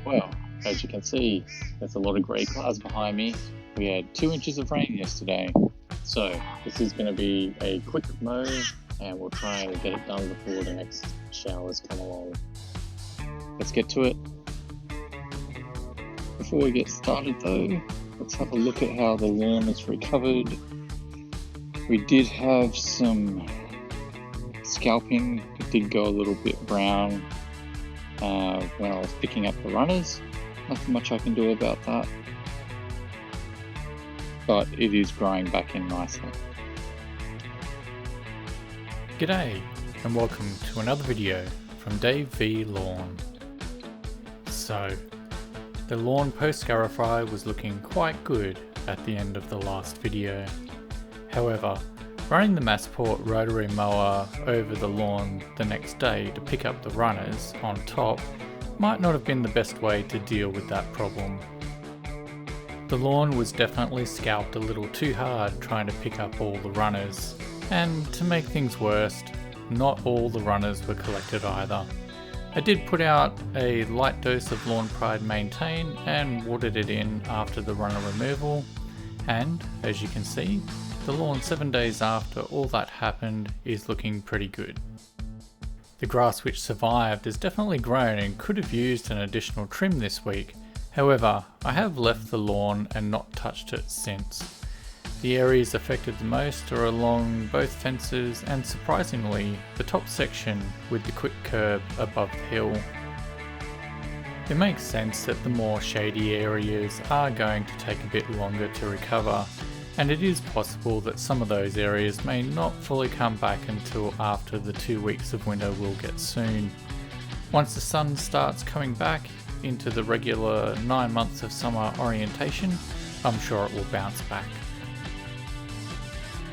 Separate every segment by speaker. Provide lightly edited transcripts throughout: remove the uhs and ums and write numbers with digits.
Speaker 1: Well, as you can see, there's a lot of grey clouds behind me. We had 2 inches of rain yesterday. So this is going to be a quick mow and we'll try and get it done before the next showers come along. Let's get to it. Before we get started though, let's have a look at how the lawn is recovered. We did have some scalping. It did go a little bit brown when I was picking up the runners. Nothing much I can do about that, but it is growing back in nicely.
Speaker 2: G'day and welcome to another video from Dave V Lawn. So, the lawn post Scarify was looking quite good at the end of the last video. However, running the Massport rotary mower over the lawn the next day to pick up the runners on top might not have been the best way to deal with that problem. The lawn was definitely scalped a little too hard trying to pick up all the runners, and to make things worse, not all the runners were collected either. I did put out a light dose of Lawn Pride Maintain and watered it in after the runner removal, and as you can see, the lawn 7 days after all that happened is looking pretty good. The grass which survived has definitely grown and could have used an additional trim this week. However, I have left the lawn and not touched it since. The areas affected the most are along both fences and surprisingly the top section with the quick curb above the hill. It makes sense that the more shady areas are going to take a bit longer to recover, and it is possible that some of those areas may not fully come back until after the 2 weeks of winter we'll get soon. Once the sun starts coming back into the regular 9 months of summer orientation, I'm sure it will bounce back.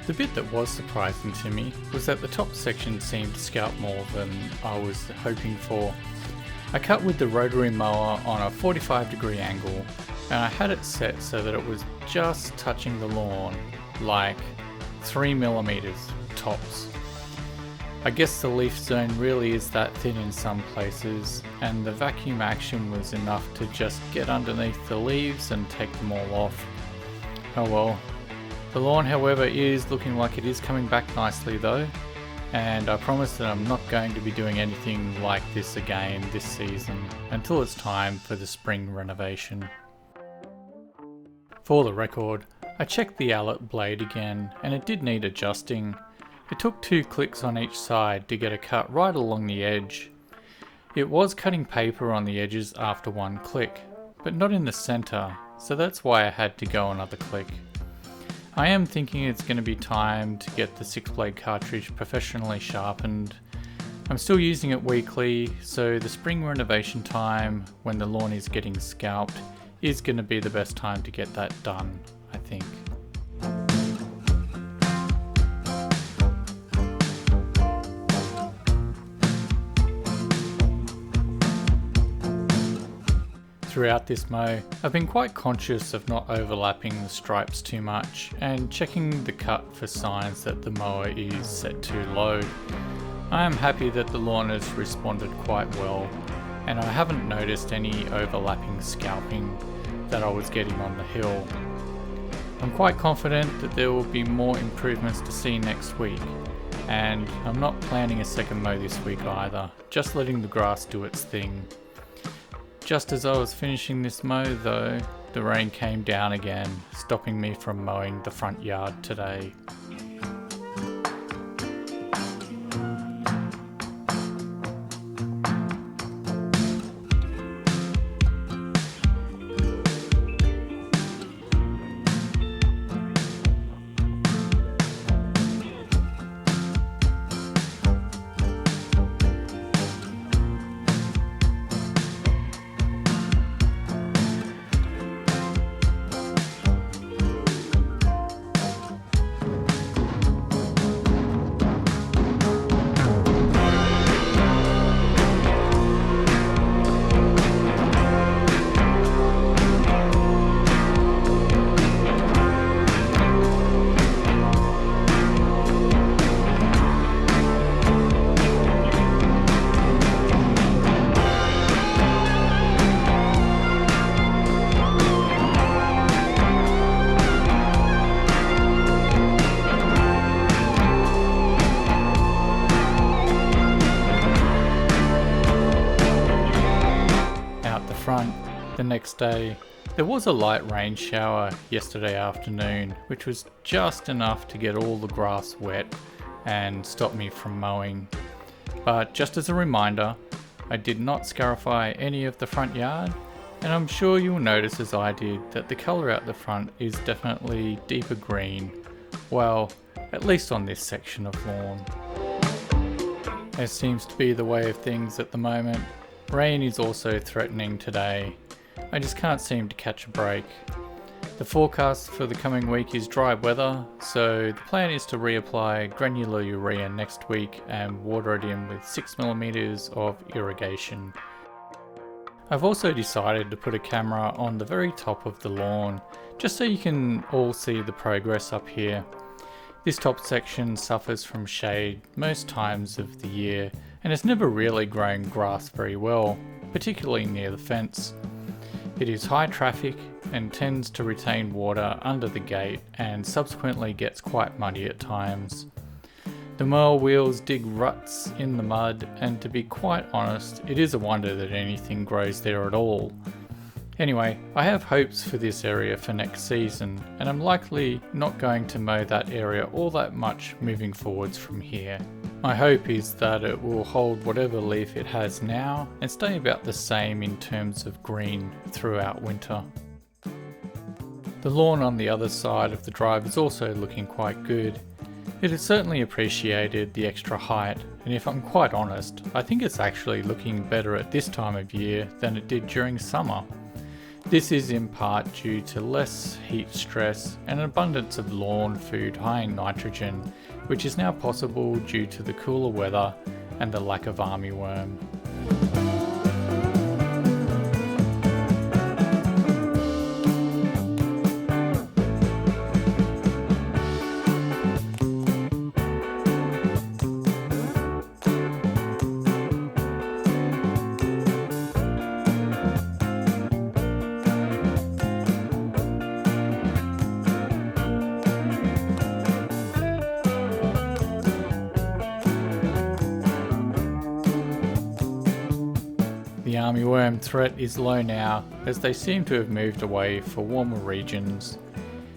Speaker 2: The bit that was surprising to me was that the top section seemed to scalp more than I was hoping for. I cut with the rotary mower on a 45-degree angle, and I had it set so that it was just touching the lawn, like 3mm tops. I guess the leaf zone really is that thin in some places, and the vacuum action was enough to just get underneath the leaves and take them all off. Oh well. The lawn, however, is looking like it is coming back nicely though, and I promise that I'm not going to be doing anything like this again this season until it's time for the spring renovation. For the record, I checked the Allett blade again and it did need adjusting. It took 2 clicks on each side to get a cut right along the edge. It was cutting paper on the edges after 1 click, but not in the centre, so that's why I had to go another click. I am thinking it's going to be time to get the 6-blade cartridge professionally sharpened. I'm still using it weekly, so the spring renovation time, when the lawn is getting scalped, is going to be the best time to get that done, I think. Throughout this mow, I've been quite conscious of not overlapping the stripes too much and checking the cut for signs that the mower is set too low. I am happy that the lawn has responded quite well, and I haven't noticed any overlapping scalping that I was getting on the hill. I'm quite confident that there will be more improvements to see next week, and I'm not planning a second mow this week either, just letting the grass do its thing. Just as I was finishing this mow though, the rain came down again, stopping me from mowing the front yard today. front the next day. There was a light rain shower yesterday afternoon, which was just enough to get all the grass wet and stop me from mowing. But just as a reminder, I did not scarify any of the front yard, and I'm sure you'll notice as I did that the colour out the front is definitely deeper green. Well, at least on this section of lawn. As seems to be the way of things at the moment, rain is also threatening today. I just can't seem to catch a break. The forecast for the coming week is dry weather, so the plan is to reapply granular urea next week and water it in with 6mm of irrigation. I've also decided to put a camera on the very top of the lawn, just so you can all see the progress up here. This top section suffers from shade most times of the year and has never really grown grass very well, particularly near the fence. It is high traffic and tends to retain water under the gate and subsequently gets quite muddy at times. The mower wheels dig ruts in the mud, and to be quite honest, it is a wonder that anything grows there at all. Anyway, I have hopes for this area for next season, and I'm likely not going to mow that area all that much moving forwards from here. My hope is that it will hold whatever leaf it has now and stay about the same in terms of green throughout winter. The lawn on the other side of the drive is also looking quite good. It has certainly appreciated the extra height, and if I'm quite honest, I think it's actually looking better at this time of year than it did during summer. This is in part due to less heat stress and an abundance of lawn food high in nitrogen, which is now possible due to the cooler weather and the lack of armyworm. The armyworm threat is low now, as they seem to have moved away for warmer regions.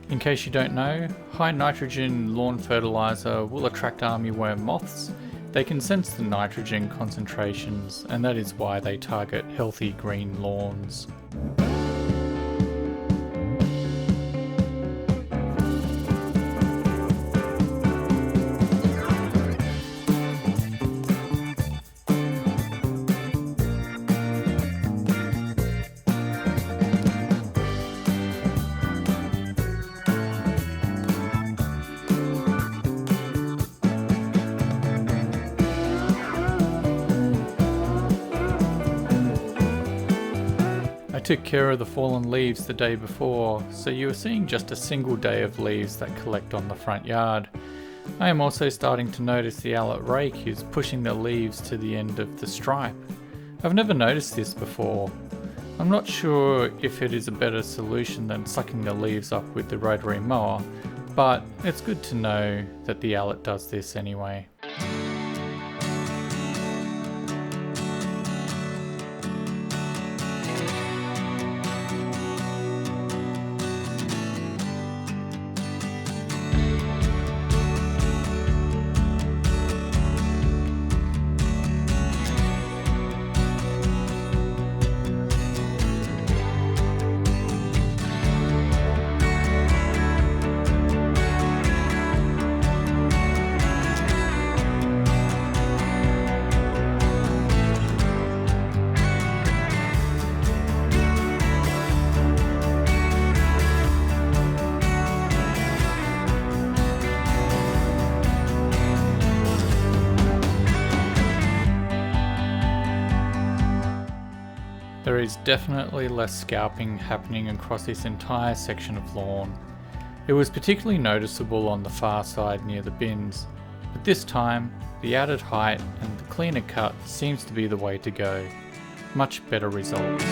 Speaker 2: In case you don't know, high nitrogen lawn fertilizer will attract armyworm moths. They can sense the nitrogen concentrations, and that is why they target healthy green lawns. I took care of the fallen leaves the day before, so you are seeing just a single day of leaves that collect on the front yard. I am also starting to notice the Allett rake is pushing the leaves to the end of the stripe. I've never noticed this before. I'm not sure if it is a better solution than sucking the leaves up with the rotary mower, but it's good to know that the Allett does this anyway. There is definitely less scalping happening across this entire section of lawn. It was particularly noticeable on the far side near the bins, but this time the added height and the cleaner cut seems to be the way to go. Much better results.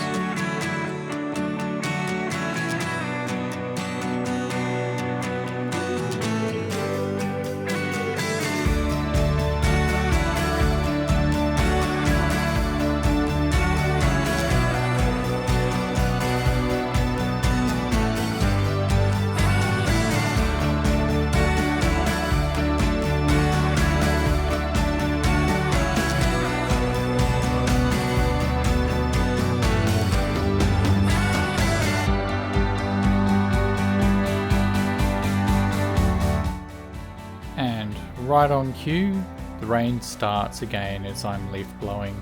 Speaker 2: right on cue, the rain starts again as I'm leaf blowing.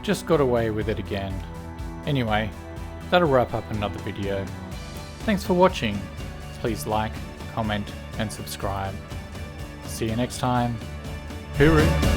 Speaker 2: Just got away with it again. Anyway, that'll wrap up another video. Thanks for watching. Please like, comment and subscribe. See you next time. Hooroo!